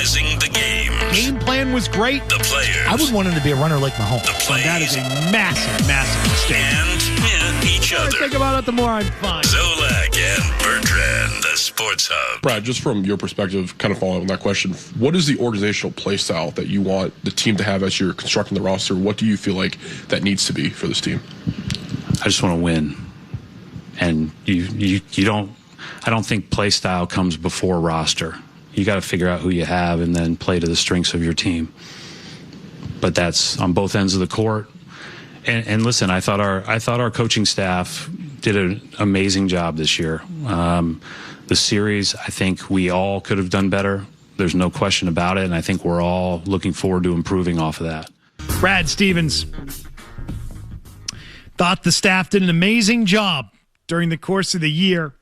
Analyzing the games. Game plan was great. The players. I would want him to be a runner like Mahomes. The plays. That is a massive, massive mistake. And each The more I other. think about it, the more I'm fine. Zolak and Bertrand, the Sports Hub. Brad, just from your perspective, kind of following on that question, what is the organizational play style that you want the team to have as you're constructing the roster? What do you feel like that needs to be for this team? I just want to win. And you don't, I don't think play style comes before roster. You got to figure out who you have and then play to the strengths of your team. But that's on both ends of the court. And listen, I thought our coaching staff did an amazing job this year. The series, I think we all could have done better. There's no question about it, and I think we're all looking forward to improving off of that. Brad Stevens thought the staff did an amazing job during the course of the year,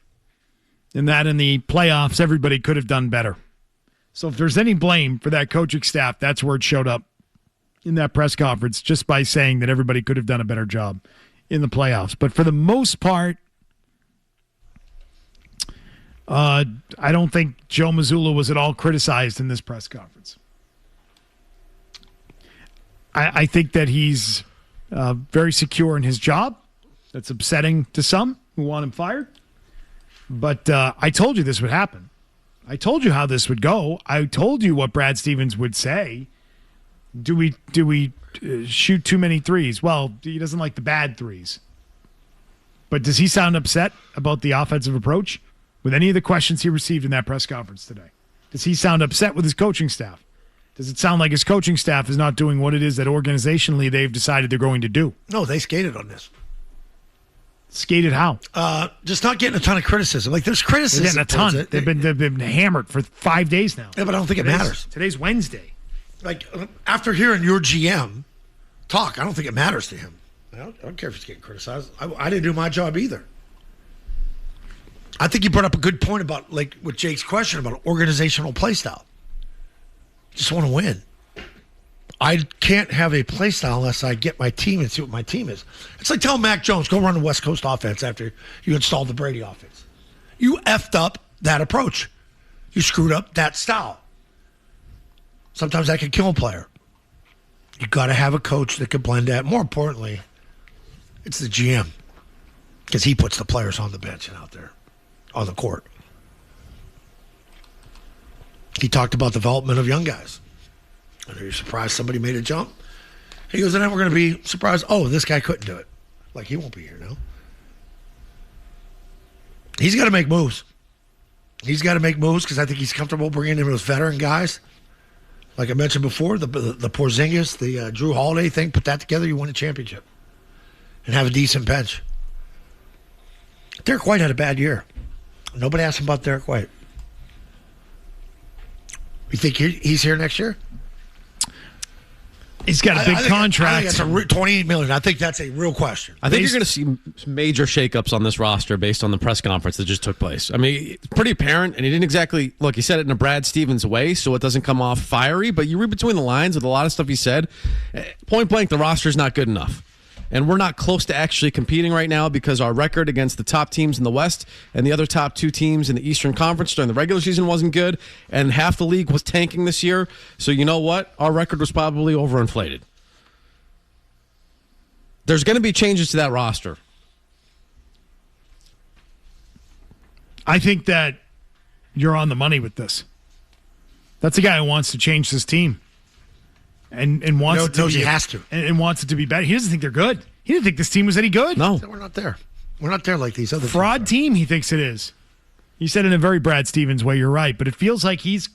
and that in the playoffs, everybody could have done better. So if there's any blame for that coaching staff, that's where it showed up in that press conference, just by saying that everybody could have done a better job in the playoffs. But for the most part, I don't think Joe Mazzulla was at all criticized in this press conference. I think that he's very secure in his job. That's upsetting to some who want him fired. But I told you this would happen. I told you how this would go. I told you what Brad Stevens would say. Do we shoot too many threes? Well, he doesn't like the bad threes. But does he sound upset about the offensive approach with any of the questions he received in that press conference today? Does he sound upset with his coaching staff? Does it sound like his coaching staff is not doing what it is that organizationally they've decided they're going to do? No, they skated on this. Skated how? Just not getting a ton of criticism. Like, there's criticism. They're getting a ton. They've been hammered for 5 days now. Yeah, but I don't think it matters. Today's Wednesday. Like, after hearing your GM talk, I don't think it matters to him. I don't care if he's getting criticized. I didn't do my job either. I think you brought up a good point about, like, with Jake's question about organizational play style. Just want to win. I can't have a play style unless I get my team and see what my team is. It's like telling Mac Jones, go run the West Coast offense after you installed the Brady offense. You effed up that approach. You screwed up that style. Sometimes that can kill a player. You got to have a coach that can blend that. More importantly, it's the GM, because he puts the players on the bench and out there on the court. He talked about development of young guys. And are you surprised somebody made a jump? He goes, and then we're going to be surprised, oh, this guy couldn't do it. Like, he won't be here now. He's got to make moves. He's got to make moves because I think he's comfortable bringing in those veteran guys. Like I mentioned before, the Porzingis, the Drew Holiday thing, put that together, you win a championship. And have a decent bench. Derek White had a bad year. Nobody asked him about Derek White. You think he's here next year? He's got a big contract. I think that's $28 million. I think that's a real question. I think you're going to see major shakeups on this roster based on the press conference that just took place. I mean, it's pretty apparent, and he didn't exactly look. He said it in a Brad Stevens way, so it doesn't come off fiery. But you read between the lines with a lot of stuff he said. Point blank, the roster's not good enough. And we're not close to actually competing right now because our record against the top teams in the West and the other top two teams in the Eastern Conference during the regular season wasn't good, and half the league was tanking this year. So you know what? Our record was probably overinflated. There's going to be changes to that roster. I think that you're on the money with this. That's a guy who wants to change this team. And wants it to be, he has to. And wants it to be better. He doesn't think they're good. He didn't think this team was any good. No. We're not there. We're not there like these other fraud team, he thinks it is. He said in a very Brad Stevens way, you're right. But it feels like he's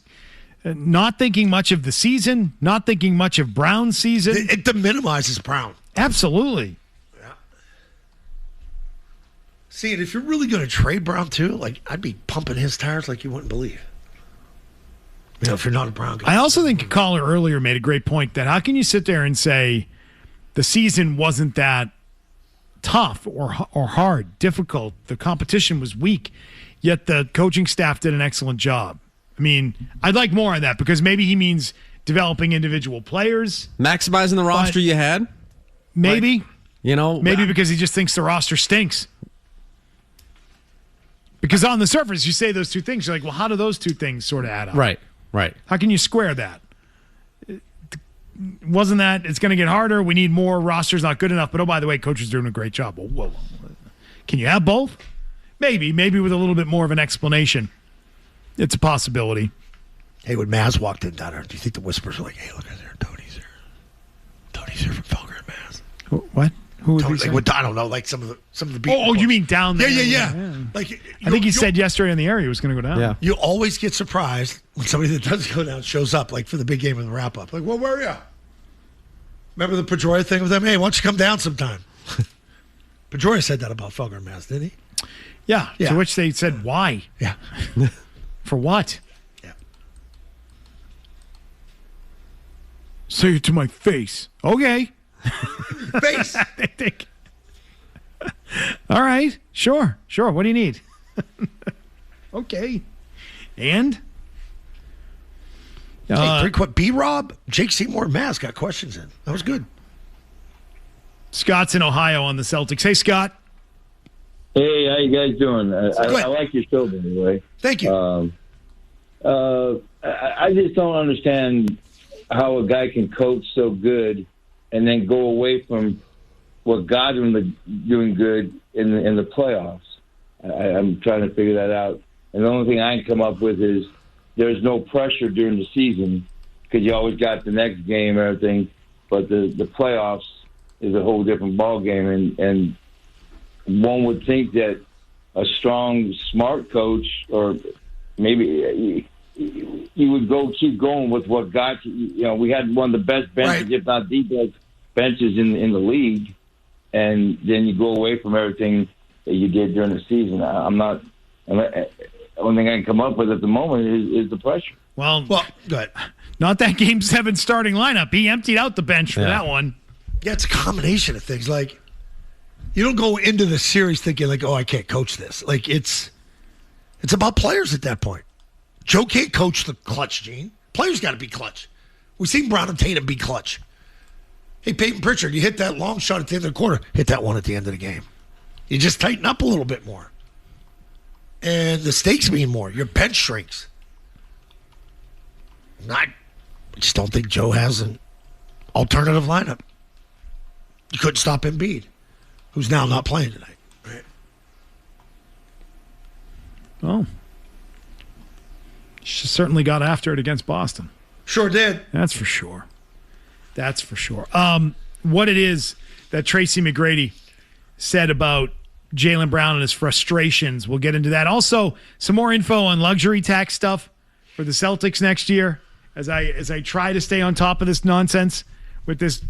not thinking much of the season, not thinking much of Brown's season. It deminimizes Brown. Absolutely. Yeah. See, and if you're really going to trade Brown too, like, I'd be pumping his tires like you wouldn't believe. You know, if you're not a Brown guy. I also think a caller earlier made a great point that how can you sit there and say the season wasn't that tough or hard, difficult, the competition was weak, yet the coaching staff did an excellent job. I mean, I'd like more on that because maybe he means developing individual players. Maximizing the roster you had? Maybe. Like, you know, maybe because he just thinks the roster stinks. Because on the surface, you say those two things, you're like, well, how do those two things sort of add up? Right. Right. How can you square that? Wasn't that it's going to get harder? We need more. Roster's not good enough. But, oh, by the way, coach is doing a great job. Whoa. Can you have both? Maybe with a little bit more of an explanation. It's a possibility. Hey, when Maz walked in down there, do you think the whispers were like, hey, look at there, Tony's here. Tony's here from Felger and Maz. What? Who would Tony, he say? like, I don't know, like some of the people. Oh, you mean down there? Yeah. Like, I think he said yesterday in the air he was going to go down. Yeah. You always get surprised when somebody that does go down shows up, like for the big game and the wrap-up. Like, well, where are you? Remember the Pedroia thing with them? Hey, why don't you come down sometime? Pedroia said that about Felger and Maz, didn't he? Yeah. To which they said, why? Yeah. For what? Yeah. Say it to my face. Okay. Face. They think. All right. Sure. What do you need? Okay. And? Hey, B-Rob, Jake Seymour, and Maz got questions in. That was good. Scott's in Ohio on the Celtics. Hey, Scott. Hey, how you guys doing? I like your show, by the way. Thank you. I just don't understand how a guy can coach so good and then go away from what got him doing good in the playoffs. I'm trying to figure that out. And the only thing I can come up with is there's no pressure during the season because you always got the next game and everything. But the playoffs is a whole different ball game, and one would think that a strong, smart coach, or maybe you would keep going with what got you. You know, we had one of the best benches, Right. if not the best benches in the league, and then you go away from everything that you did during the season. The only thing I can come up with at the moment is the pressure. Well, Well, go ahead. not that Game 7 starting lineup. He emptied out the bench for that one. Yeah, it's a combination of things. Like, you don't go into the series thinking, like, oh, I can't coach this. Like, it's about players at that point. Joe can't coach the clutch, Gene. Players got to be clutch. We've seen Brown and Tatum be clutch. Hey, Peyton Pritchard, you hit that long shot at the end of the quarter. Hit that one at the end of the game. You just tighten up a little bit more. And the stakes mean more. Your bench shrinks. I just don't think Joe has an alternative lineup. You couldn't stop Embiid, who's now not playing tonight. Right? Oh. She certainly got after it against Boston. Sure did. That's for sure. What it is that Tracy McGrady said about Jaylen Brown and his frustrations, we'll get into that. Also, some more info on luxury tax stuff for the Celtics next year as I try to stay on top of this nonsense with this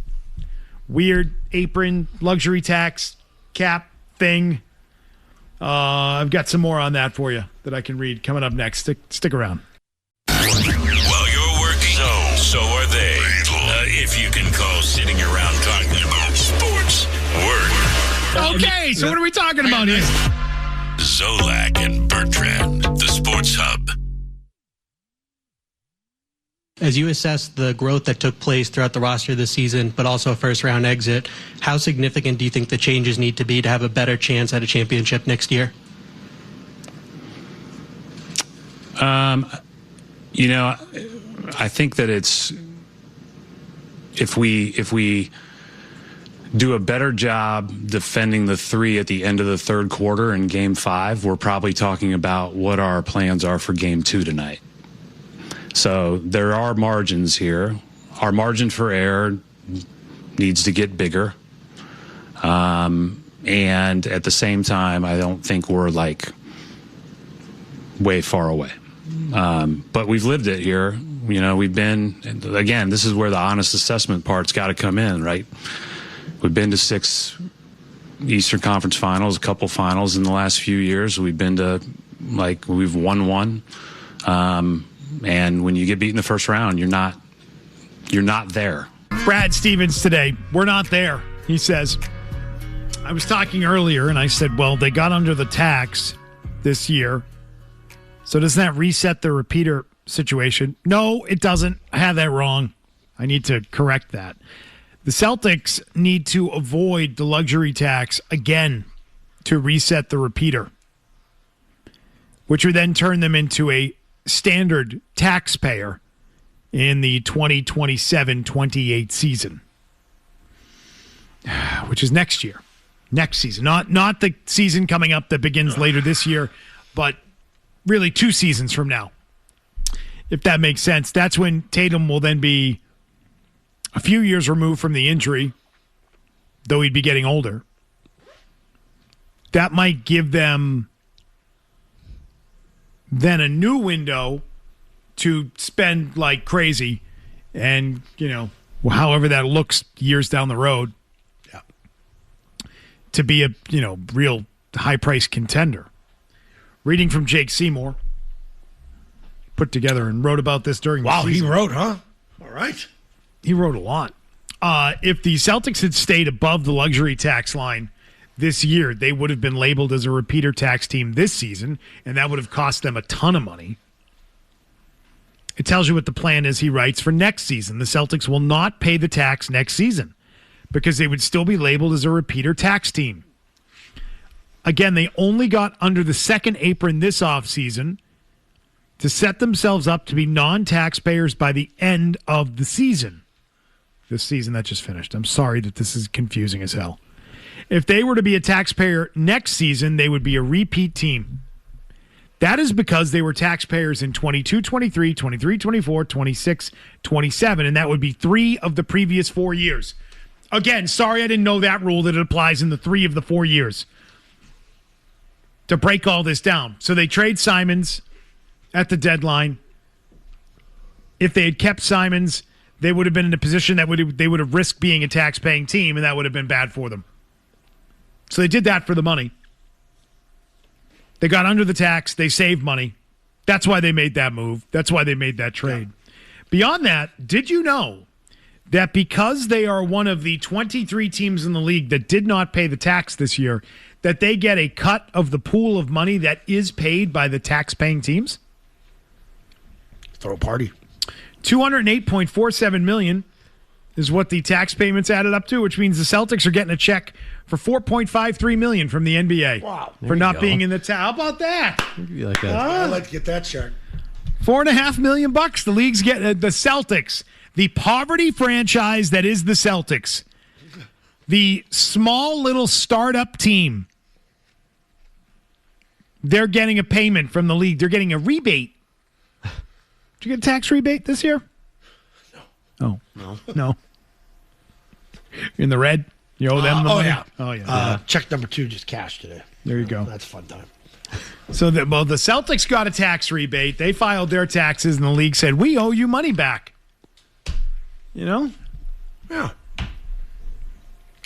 weird apron luxury tax cap thing. I've got some more on that for you that I can read coming up next. Stick around. While you're working, so are they. If you can call sitting around talking about sports work. Okay, so what are we talking about here? Zolak and Bertrand, the Sports Hub. As you assess the growth that took place throughout the roster this season, but also a first-round exit, how significant do you think the changes need to be to have a better chance at a championship next year? I think that it's if we do a better job defending the three at the end of the third quarter in Game 5, we're probably talking about what our plans are for Game 2 tonight. So there are margins here. Our margin for error needs to get bigger. And at the same time, I don't think we're like way far away. But we've lived it here. You know, we've been, again, this is where the honest assessment part's got to come in, right? We've been to 6 Eastern Conference finals, a couple finals in the last few years. We've been to, we've won one. And when you get beat in the first round, you're not there. Brad Stevens today. We're not there, he says. I was talking earlier, and I said, well, they got under the tax this year. So doesn't that reset the repeater situation? No, it doesn't. I had that wrong. I need to correct that. The Celtics need to avoid the luxury tax again to reset the repeater, which would then turn them into a standard taxpayer in the 2027-28 season, which is next year. Next season. Not the season coming up that begins later this year, but really 2 seasons from now. If that makes sense. That's when Tatum will then be a few years removed from the injury, though he'd be getting older. That might give them then a new window to spend like crazy and, however that looks years down the road, to be a, real high-priced contender. Reading from Jake Seymour, put together and wrote about this during the season. He wrote, huh? All right. He wrote a lot. If the Celtics had stayed above the luxury tax line this year, they would have been labeled as a repeater tax team this season, and that would have cost them a ton of money. It tells you what the plan is, he writes, for next season. The Celtics will not pay the tax next season because they would still be labeled as a repeater tax team. Again, they only got under the second apron this offseason to set themselves up to be non-taxpayers by the end of the season. This season that just finished. I'm sorry that this is confusing as hell. If they were to be a taxpayer next season, they would be a repeat team. That is because they were taxpayers in 22, 23, 23, 24, 26, 27, and that would be 3 of the previous 4 years. Again, sorry I didn't know that rule that it applies in the 3 of the 4 years. To break all this down. So they trade Simons at the deadline. If they had kept Simons, they would have been in a position that they would have risked being a tax-paying team, and that would have been bad for them. So they did that for the money. They got under the tax. They saved money. That's why they made that move. That's why they made that trade. Yeah. Beyond that, did you know that because they are one of the 23 teams in the league that did not pay the tax this year, that they get a cut of the pool of money that is paid by the tax-paying teams? Throw a party. $208.47 million is what the tax payments added up to, which means the Celtics are getting a check for $4.53 million from the NBA. Wow. For not being in the tax. How about that? Like that. I'd like to get that check. $4.5 million bucks. The league's getting the Celtics, the poverty franchise that is the Celtics, the small little startup team. They're getting a payment from the league. They're getting a rebate. Did you get a tax rebate this year? No. Oh. No. In the red? You owe them the money? Yeah. Oh, yeah. Check number 2 just cashed today. There you go. That's a fun time. So, the Celtics got a tax rebate. They filed their taxes, and the league said, we owe you money back. You know? Yeah.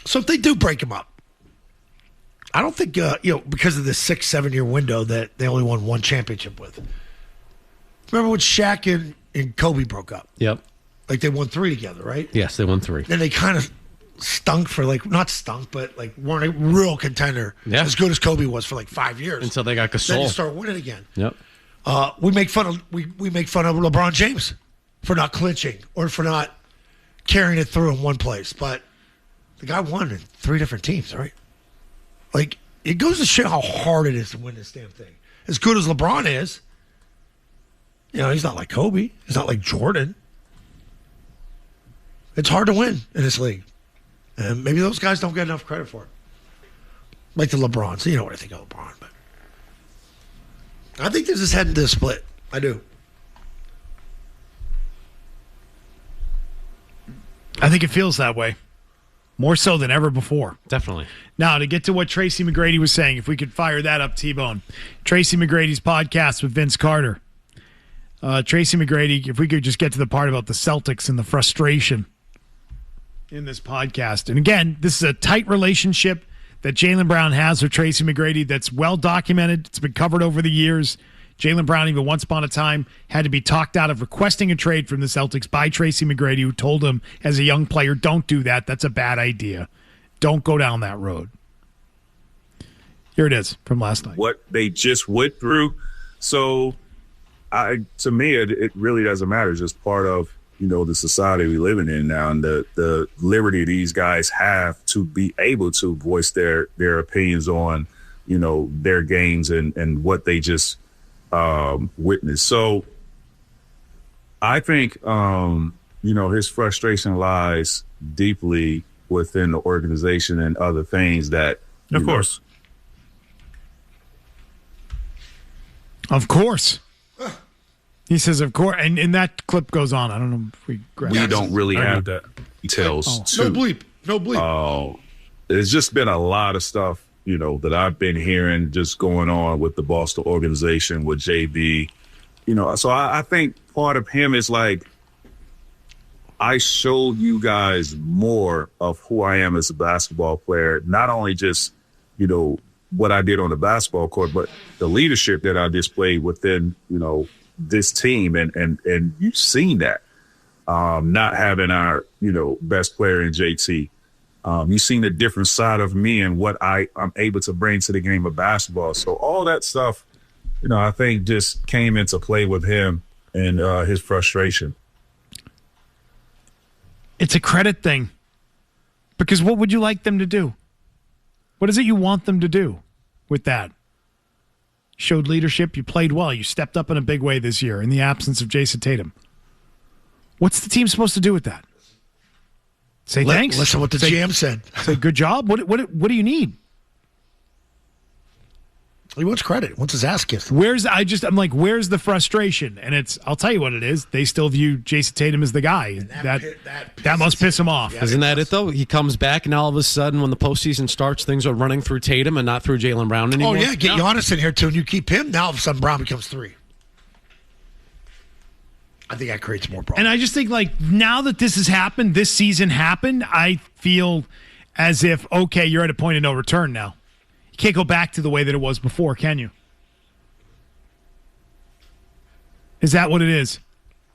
So if they do break them up, I don't think, because of the 6-7 year window that they only won 1 championship with. Remember when Shaq and Kobe broke up? Yep. Like they won 3 together, right? Yes, they won 3. Then they kind of stunk for not stunk, but weren't a real contender as good as Kobe was for 5 years. Until they got Gasol. Then you start winning again. Yep. We make fun of LeBron James for not clinching or for not carrying it through in one place, but the guy won in 3 different teams, right? It goes to show how hard it is to win this damn thing. As good as LeBron is, he's not like Kobe. He's not like Jordan. It's hard to win in this league. And maybe those guys don't get enough credit for it. Like the LeBron. So you know what I think of LeBron. But I think this is heading to a split. I do. I think it feels that way. More so than ever before. Definitely. Now, to get to what Tracy McGrady was saying, if we could fire that up, T-Bone. Tracy McGrady's podcast with Vince Carter. Tracy McGrady, if we could just get to the part about the Celtics and the frustration in this podcast. And again, this is a tight relationship that Jaylen Brown has with Tracy McGrady that's well documented. It's been covered over the years. Jaylen Brown, even once upon a time, had to be talked out of requesting a trade from the Celtics by Tracy McGrady, who told him as a young player, don't do that. That's a bad idea. Don't go down that road. Here it is from last night. What they just went through. So, to me, it really doesn't matter. It's just part of, the society we're living in now, and the liberty these guys have to be able to voice their opinions on, their games and what they just witnessed. So I think, his frustration lies deeply within the organization and other things that, of course. Of course. He says, of course. And that clip goes on. I don't know if we grab we don't really I have that. details. No bleep. No bleep. There's just been a lot of stuff, that I've been hearing just going on with the Boston organization, with JB. So I think part of him is like, I showed you guys more of who I am as a basketball player, not only just, what I did on the basketball court, but the leadership that I displayed within, this team. And you've seen that, not having our, best player in JT. You've seen a different side of me and what I'm able to bring to the game of basketball. So all that stuff, I think just came into play with him and his frustration. It's a credit thing. Because what would you like them to do? What is it you want them to do with that? Showed leadership. You played well. You stepped up in a big way this year in the absence of Jason Tatum. What's the team supposed to do with that? Say thanks? Listen to what the GM said. Say good job? What do you need? He wants credit. He wants his ass kissed. Where's the frustration? And I'll tell you what it is. They still view Jason Tatum as the guy. That must piss him off. Isn't that it, though? He comes back, and all of a sudden, when the postseason starts, things are running through Tatum and not through Jaylen Brown anymore. Oh, yeah. Get Giannis in here, too, and you keep him. Now, all of a sudden, Brown becomes 3. I think that creates more problems. And I just think, now that this has happened, this season happened, I feel as if, okay, you're at a point of no return now. You can't go back to the way that it was before, can you? Is that what it is?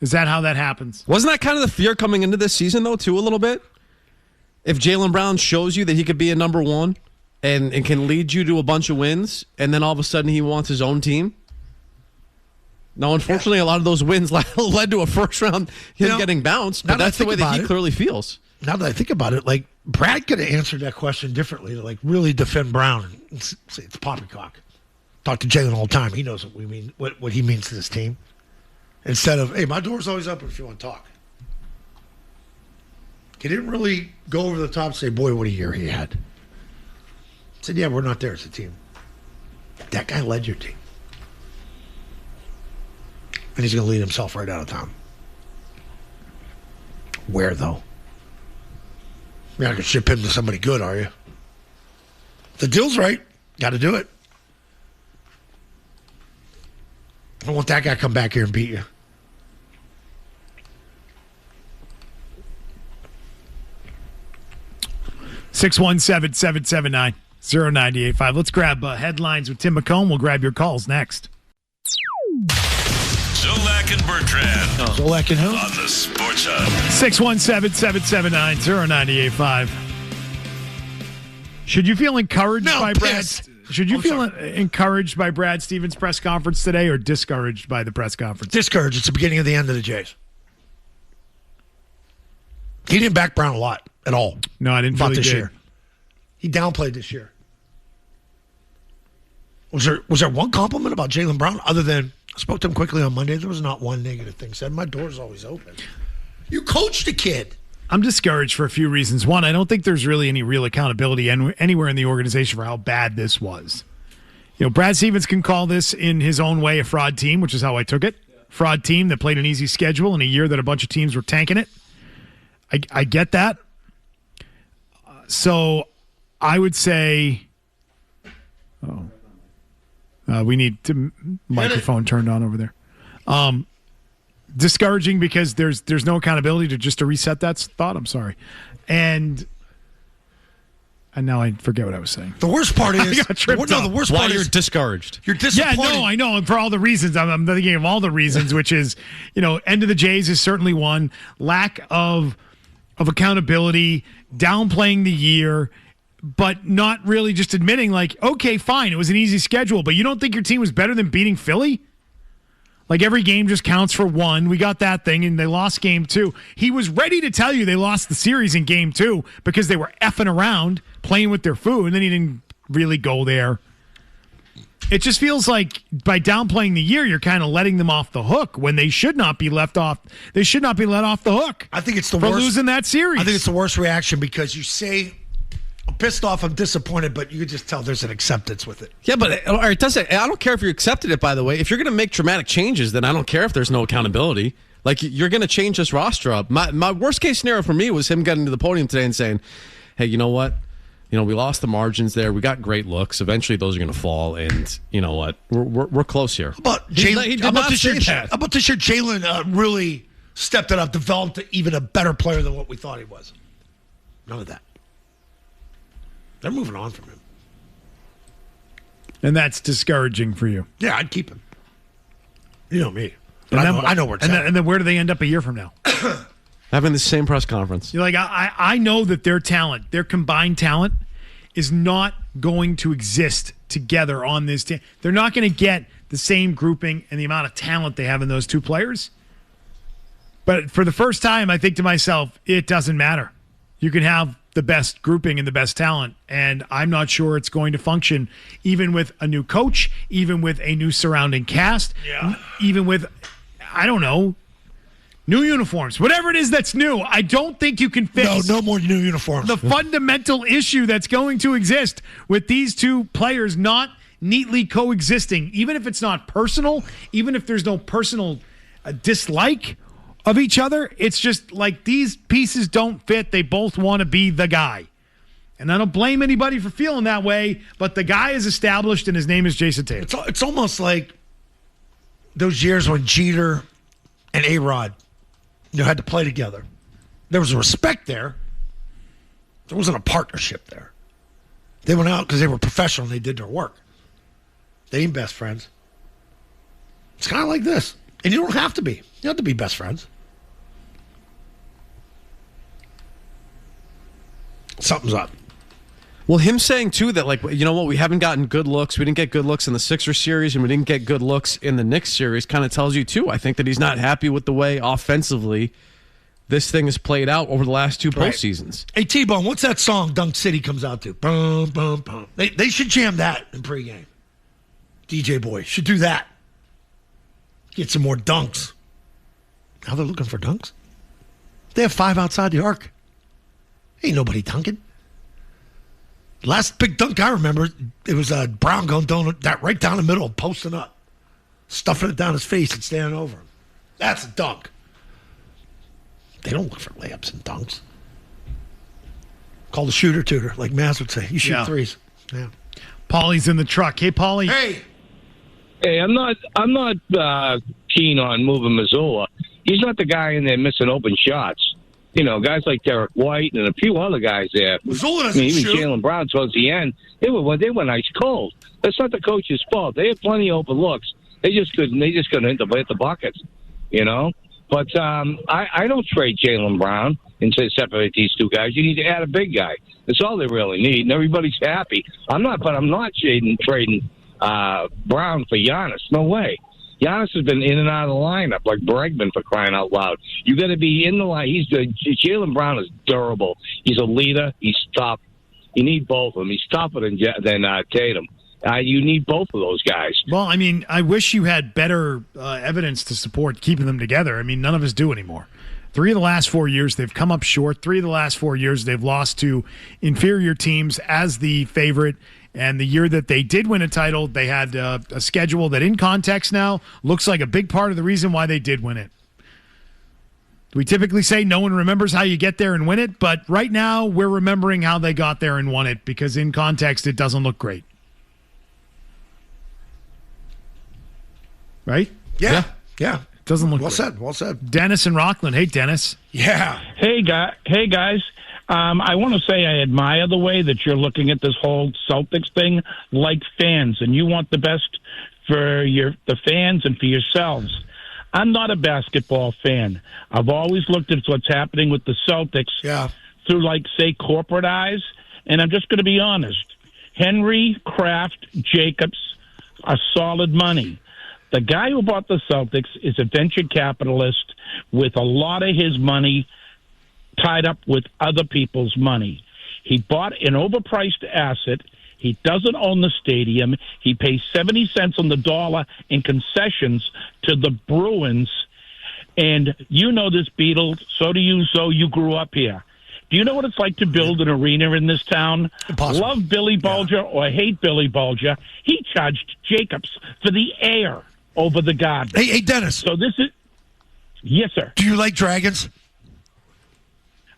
Is that how that happens? Wasn't that kind of the fear coming into this season, though, too, a little bit? If Jaylen Brown shows you that he could be a number one and can lead you to a bunch of wins, and then all of a sudden he wants his own team? Now, unfortunately, a lot of those wins led to a first round getting bounced, but that's the way that he clearly feels. Now that I think about it, Brad could have answered that question differently to really defend Brown and say it's poppycock. Talk to Jalen all the time. He knows what we mean, what he means to this team. Instead of, hey, my door's always open if you want to talk. He didn't really go over the top and say, boy, what a year he had. He said, yeah, we're not there as a team. That guy led your team. And he's going to lead himself right out of town. Where, though? You're not going to ship him to somebody good, are you? The deal's right. Got to do it. I don't want that guy to come back here and beat you. Six 617-779-0985. Let's grab headlines with Tim McComb. We'll grab your calls next. Zolak and Bertrand. Zolak and who? On the Sports Hub. 617-779-0985. Should you feel encouraged by Brad? Should you feel encouraged by Brad Stevens' press conference today, or discouraged by the press conference? Discouraged. It's the beginning of the end of the Jays. He didn't back Brown a lot at all. No, I didn't feel this he did. year. He downplayed this year. Was there one compliment about Jaylen Brown other than I spoke to him quickly on Monday? There was not one negative thing said. My door's always open. You coached a kid. I'm discouraged for a few reasons. One, I don't think there's really any real accountability anywhere in the organization for how bad this was. Brad Stevens can call this in his own way a fraud team, which is how I took it. Fraud team that played an easy schedule in a year that a bunch of teams were tanking it. I get that. So I would say, we need to microphone turned on over there. Discouraging because there's no accountability to reset that thought. I'm sorry, and now I forget what I was saying. The worst part is the worst part you're discouraged. You're disappointed. Yeah, no, I know, and for all the reasons. I'm thinking of all the reasons, which is end of the Jays is certainly one. Lack of accountability, downplaying the year, but not really just admitting okay, fine, it was an easy schedule, but you don't think your team was better than beating Philly? Every game just counts for one. We got that thing, and they lost game 2. He was ready to tell you they lost the series in game 2 because they were effing around, playing with their food, and then he didn't really go there. It just feels like by downplaying the year, you're kind of letting them off the hook when they should not be left off. They should not be let off the hook. I think it's the for worst. Losing that series. I think it's the worst reaction because you say, I'm pissed off, I'm disappointed, but you can just tell there's an acceptance with it. Yeah, but it doesn't. I don't care if you accepted it, by the way. If you're going to make dramatic changes, then I don't care if there's no accountability. Like, you're going to change this roster up. My worst case scenario for me was him getting to the podium today and saying, hey, you know what? We lost the margins there. We got great looks. Eventually, those are going to fall. And you know what? We're close here. How about this year, Jalen really stepped it up, developed even a better player than what we thought he was? None of that. They're moving on from him. And that's discouraging for you. Yeah, I'd keep him. You know me. But I know where it's at. And then where do they end up a year from now? Having the same press conference. You're like, I know that their talent, their combined talent, is not going to exist together on this team. They're not going to get the same grouping and the amount of talent they have in those two players. But for the first time, I think to myself, it doesn't matter. You can have the best grouping and the best talent, and I'm not sure it's going to function even with a new coach, even with a new surrounding cast, even with, I don't know, new uniforms, whatever it is that's new. I don't think you can fix no more new uniforms. The fundamental issue that's going to exist with these two players not neatly coexisting, even if it's not personal, even if there's no personal dislike of each other. It's just like these pieces don't fit. They both want to be the guy. And I don't blame anybody for feeling that way, but the guy is established and his name is Jason Tatum. It's almost like those years when Jeter and A-Rod had to play together. There was a respect there. There wasn't a partnership there. They went out because they were professional and they did their work. They ain't best friends. It's kind of like this. And you don't have to be. You don't have to be best friends. Something's up. Well, him saying, too, that, like, you know what, we haven't gotten good looks. We didn't get good looks in the Sixers series, and we didn't get good looks in the Knicks series kind of tells you, too, I think that he's not happy with the way offensively this thing has played out over the last two postseasons. Hey, T-Bone, what's that song Dunk City comes out to? Boom, boom, boom. They should jam that in pregame. DJ Boy should do that. Get some more dunks. Now they're looking for dunks? They have 5 outside the arc. Ain't nobody dunking. Last big dunk I remember, it was Brown going that right down the middle, posting up, stuffing it down his face and standing over him. That's a dunk. They don't look for layups and dunks. Call the shooter tutor, like Maz would say. You shoot threes. Yeah. Paulie's in the truck. Hey, Paulie. Hey, I'm not keen on moving Mazzulla. He's not the guy in there missing open shots. Guys like Derek White and a few other guys there. Mazzulla doesn't even shoot. Jaylen Brown towards the end, they went ice cold. That's not the coach's fault. They had plenty of open looks. They just couldn't hit the buckets, But I don't trade Jaylen Brown and say separate these two guys. You need to add a big guy. That's all they really need, and everybody's happy. I'm not trading Brown for Giannis. No way. Giannis has been in and out of the lineup like Bregman, for crying out loud. You got to be in the line. Jaylen Brown is durable. He's a leader. He's tough. You need both of them. He's tougher than Tatum. You need both of those guys. Well, I mean, I wish you had better evidence to support keeping them together. I mean, none of us do anymore. 3 of the last 4 years, they've come up short. 3 of the last 4 years, they've lost to inferior teams as the favorite. And the year that they did win a title, they had a schedule that, in context now, looks like a big part of the reason why they did win it. We typically say no one remembers how you get there and win it, but right now we're remembering how they got there and won it because, in context, it doesn't look great. Right? Yeah. It doesn't look great. Well said. Dennis in Rockland. Hey, Dennis. Yeah. Hey, guys. I want to say I admire the way that you're looking at this whole Celtics thing like fans, and you want the best for the fans and for yourselves. I'm not a basketball fan. I've always looked at what's happening with the Celtics through, say, corporate eyes, and I'm just going to be honest. Henry, Kraft, Jacobs are solid money. The guy who bought the Celtics is a venture capitalist with a lot of his money tied up with other people's money. He bought an overpriced asset. He doesn't own the stadium. He pays 70 cents on the dollar in concessions to the Bruins. And you know this, Beetle. So do you. So you grew up here. Do you know what it's like to build an arena in this town? Impossible. Love Billy Bulger or hate Billy Bulger, he charged Jacobs for the air over the garden. Hey, Dennis. So this is... Yes, sir. Do you like dragons?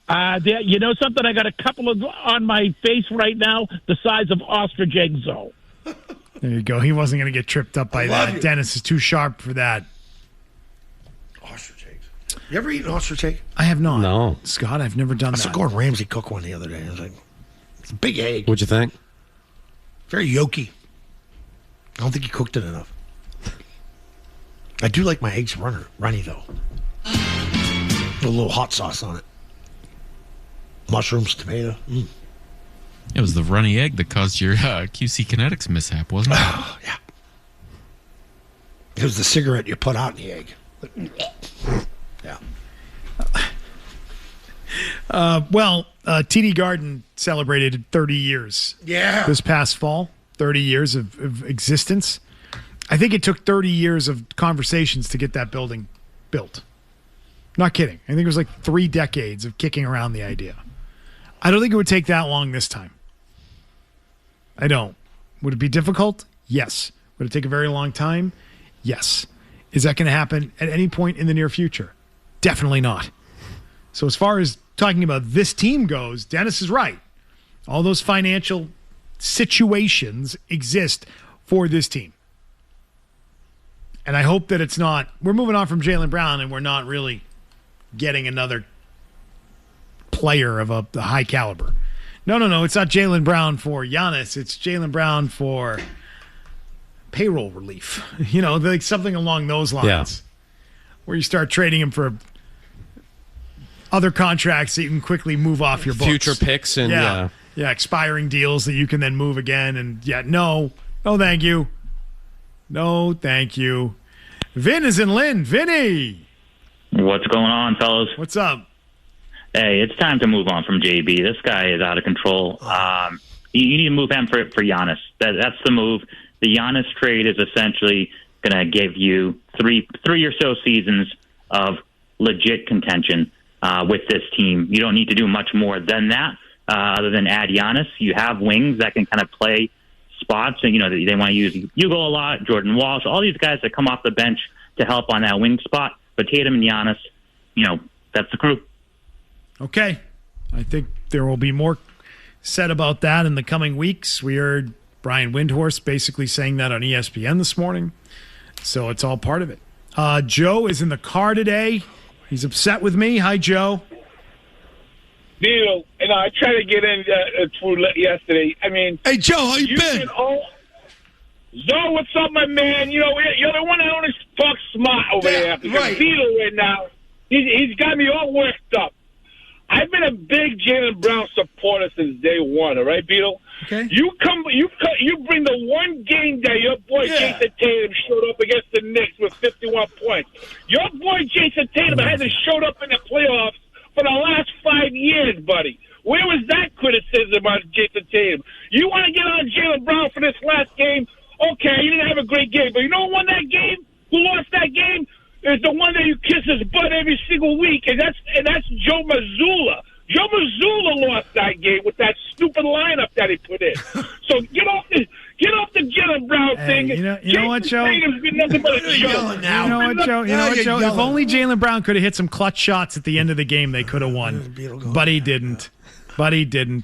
You know something? I got a couple of on my face right now the size of ostrich eggs, though. There you go. He wasn't going to get tripped up by that. You. Dennis is too sharp for that. Ostrich eggs. You ever eaten ostrich egg? I have not. No. Scott, I've never done I that. saw Gordon Ramsay cook one the other day. I was like, it's a big egg. What'd you think? Very yolky. I don't think he cooked it enough. I do like my eggs runny, though. With a little hot sauce on it. Mushrooms, tomato. It was the runny egg that caused your QC Kinetics mishap, wasn't it? Yeah. It was the cigarette you put out in the egg. Yeah. TD Garden celebrated 30 years. Yeah. This past fall, 30 years of existence. I think it took 30 years of conversations to get that building built. Not kidding. I think it was like 3 decades of kicking around the idea. I don't think it would take that long this time. I don't. Would it be difficult? Yes. Would it take a very long time? Yes. Is that going to happen at any point in the near future? Definitely not. So as far as talking about this team goes, Dennis is right. All those financial situations exist for this team. And I hope that it's not, we're moving on from Jaylen Brown and we're not really getting another player of a high caliber. No. It's not Jaylen Brown for Giannis. It's Jaylen Brown for payroll relief. You know, like something along those lines. Yeah. Where you start trading him for other contracts that you can quickly move off your books. Future picks and yeah, expiring deals that you can then move again. And no, thank you. No, thank you. Vin is in Lynn. Vinny. What's going on, fellas? What's up? Hey, it's time to move on from JB. This guy is out of control. You need to move him for Giannis. That's the move. The Giannis trade is essentially going to give you three or so seasons of legit contention with this team. You don't need to do much more than that other than add Giannis. You have wings that can kind of play spots, and you know they want to use Hugo a lot, Jordan Walsh, all these guys that come off the bench to help on that wing spot. But Tatum and Giannis, that's the crew. Okay. I think there will be more said about that in the coming weeks. We heard Brian Windhorst basically saying that on ESPN this morning. So it's all part of it. Joe is in the car today. He's upset with me. Hi, Joe. Beetle, I tried to get in through yesterday. I mean, hey, Joe, how you been? Joe, what's up, my man? You're the one that only talks smart over there. Because right. Beetle right now, he's got me all worked up. I've been a big Jaylen Brown supporter since day one. All right, Beetle. Okay. You bring the one game that your boy Jason Tatum showed up against the Knicks with 51 points. Your boy Jason Tatum hasn't showed up in the playoffs for the last 5 years, buddy. Where was that criticism on Jason Tatum? You want to get on Jaylen Brown for this last game? Okay, he didn't have a great game, but you know who won that game? Who lost that game? Is the one that you kiss his butt every single week, and that's Joe Mazzulla. Joe Mazzulla lost that game with that stupid lineup that he put in. So get off the Jaylen Brown thing. You know what, Joe? Tatum's been nothing but a joke. You know what, Joe? If only Jaylen Brown could have hit some clutch shots at the end of the game, they could have won. But he didn't.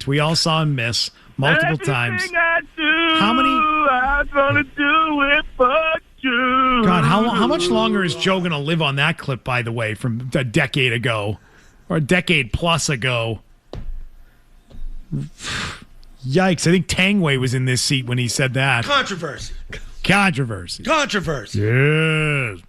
We all saw him miss multiple times. How many? I'm gonna do it for you. God, how much longer is Joe going to live on that clip, by the way, from a decade ago? Or a decade plus ago? Yikes. I think Tangway was in this seat when he said that. Controversy. Yes.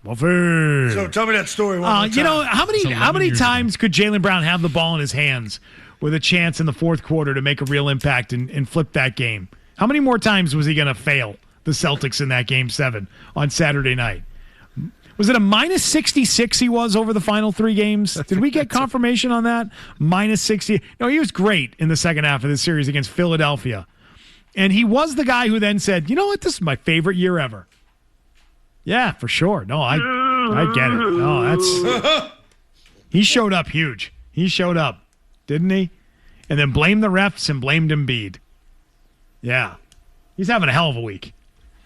Muffin. So tell me that story one more time. How many times could Jaylen Brown have the ball in his hands with a chance in the fourth quarter to make a real impact and flip that game? How many more times was he going to fail the Celtics in that Game 7 on Saturday night? Was it a minus 66 he was over the final 3 games? Did we get confirmation on that? Minus 60. No, he was great in the second half of the series against Philadelphia. And he was the guy who then said, you know what? This is my favorite year ever. Yeah, for sure. No, I get it. No, that's... He showed up huge. He showed up, didn't he? And then blamed the refs and blamed Embiid. Yeah. He's having a hell of a week.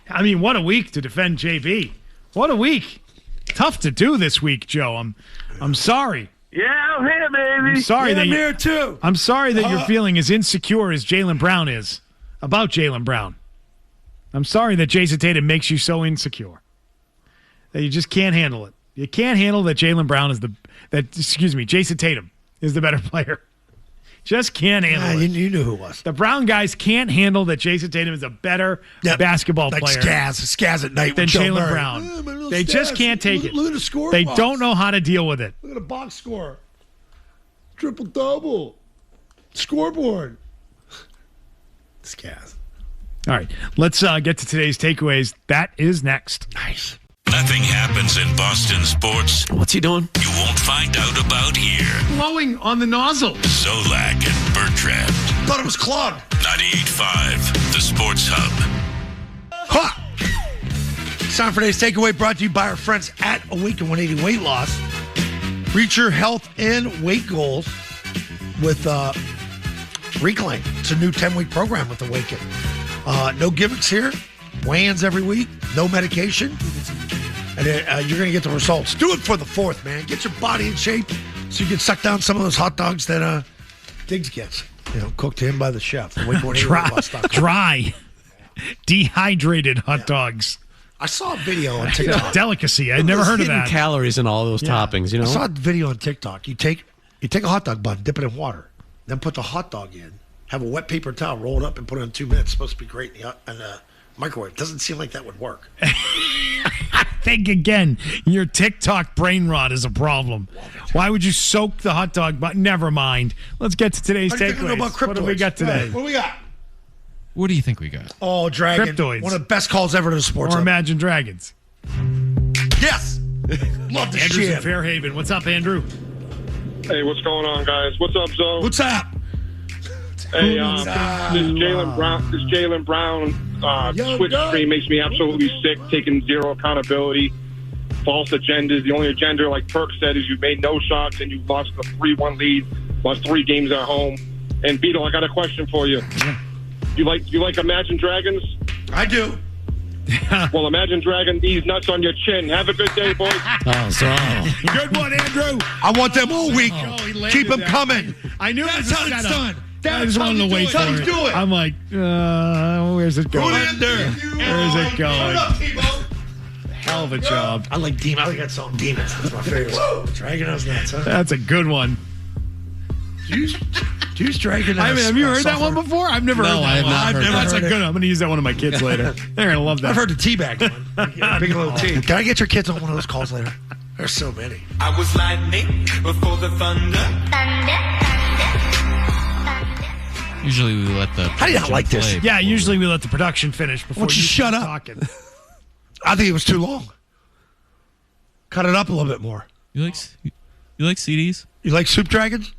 I mean, what a week to defend JB. What a week. Tough to do this week, Joe. I'm sorry. Yeah, I'm here, baby. I'm sorry I'm here too. I'm sorry that you're feeling as insecure as Jaylen Brown is about Jaylen Brown. I'm sorry that Jason Tatum makes you so insecure that you just can't handle it. You can't handle that Jaylen Brown is Jason Tatum is the better player. Just can't handle it. You knew who it was. The Brown guys can't handle that Jason Tatum is a better basketball player. Skaz at night than with Joe Jaylen Murray. Brown. They just can't take it. Look at the score. They don't know how to deal with it. Look at the box score. Triple-double. Scoreboard. Skaz. All right, let's get to today's takeaways. That is next. Nice. Nothing happens in Boston sports What's he doing? you won't find out about here. Blowing on the nozzle. Zolak and Bertrand. Thought it was clogged. 98.5, the Sports Hub. Ha! It's time for today's takeaway, brought to you by our friends at Awaken 180 Weight Loss. Reach your health and weight goals with Reclaim. It's a new 10-week program with Awaken. No gimmicks here. Weigh-ins every week. No medication. And you're going to get the results. Do it for the 4th, man. Get your body in shape so you can suck down some of those hot dogs that Diggs gets. Cooked to him by the chef. Dry. Dehydrated hot dogs. I saw a video on TikTok. Delicacy. I'd never heard of that. Calories in all those toppings, I saw a video on TikTok. You take a hot dog bun, dip it in water, then put the hot dog in, have a wet paper towel, roll it up, and put it in 2 minutes. It's supposed to be great in the microwave. Doesn't seem like that would work. Think again. Your TikTok brain rot is a problem. Why would you soak the hot dog bun? Never mind. Let's get to today's takeaways. What do we got today? What do we got? What do you think we got? Oh, Dragon. Cryptoids. One of the best calls ever to the sports. Or Hub. Imagine Dragons. Yes. Love the Andrew's in shit. Fairhaven. What's up, Andrew? Hey, what's going on, guys? What's up, Zoe? What's up? Hey, this Jaylen Brown Twitch stream makes me absolutely sick, taking zero accountability, false agendas. The only agenda, like Perk said, is you made no shots and you lost a 3-1 lead, lost 3 games at home. And Beetle, I got a question for you. You like Imagine Dragons? I do. Well, Imagine Dragon these nuts on your chin. Have a good day, boys. Good one, Andrew. I want them all week. He Keep them that. I I knew That's it was how a it's setup. done. I That's just how wanted to you wait do it. for That's how you do it. I'm like, where's it going? Put it in there. Where's it going? Up, T-Bone. Hell of a job. I like Demons. I like that song, Demons. That's my favorite. Dragon House Nuts, huh? That's a good one. Juice Dragon House. Have you heard that one before? I've never heard that I have one. not heard That's that. a good one. I'm going to use that one of my kids later. They're going to love that. I've heard the teabag one. Big little tea. Can I get your kids on one of those calls later? There's so many. I was lightning before the thunder. Usually we let the. How do you not like this? play Yeah, before usually we let the production finish before Why don't you shut start up? talking. I think it was too long. Cut it up a little bit more. You like CDs? You like Soup Dragons?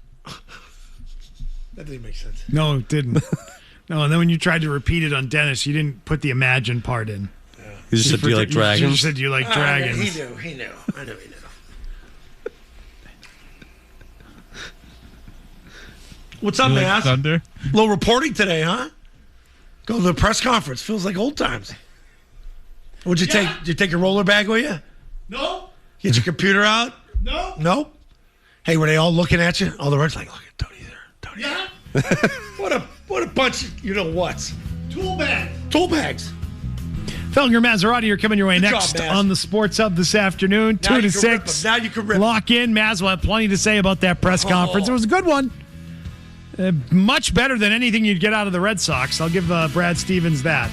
That didn't make sense. No, it didn't. No, and then when you tried to repeat it on Dennis, you didn't put the Imagine part in. You just said, do you like You dragons? just said you like dragons. He knew. I knew he knew. What's up, You man? like Thunder? Little reporting today, huh? Go to the press conference. Feels like old times. What'd you take? Did you take your roller bag with you? No. Get your computer out? No. No? Hey, were they all looking at you? All the rest like, look at Tony there. Tony there. What a bunch of you-know-whats. Tool bag. Tool bags. Felger Maserati are coming your way Good next job, Maz. on the Sports Hub this afternoon, Now 2 you to can rip 6. 'em. Now you can rip 'em. Lock in. Maz will have plenty to say about that press conference. It was a good one. Much better than anything you'd get out of the Red Sox. I'll give Brad Stevens that.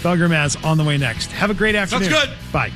Felger Maz on the way next. Have a great afternoon. Sounds good. Bye.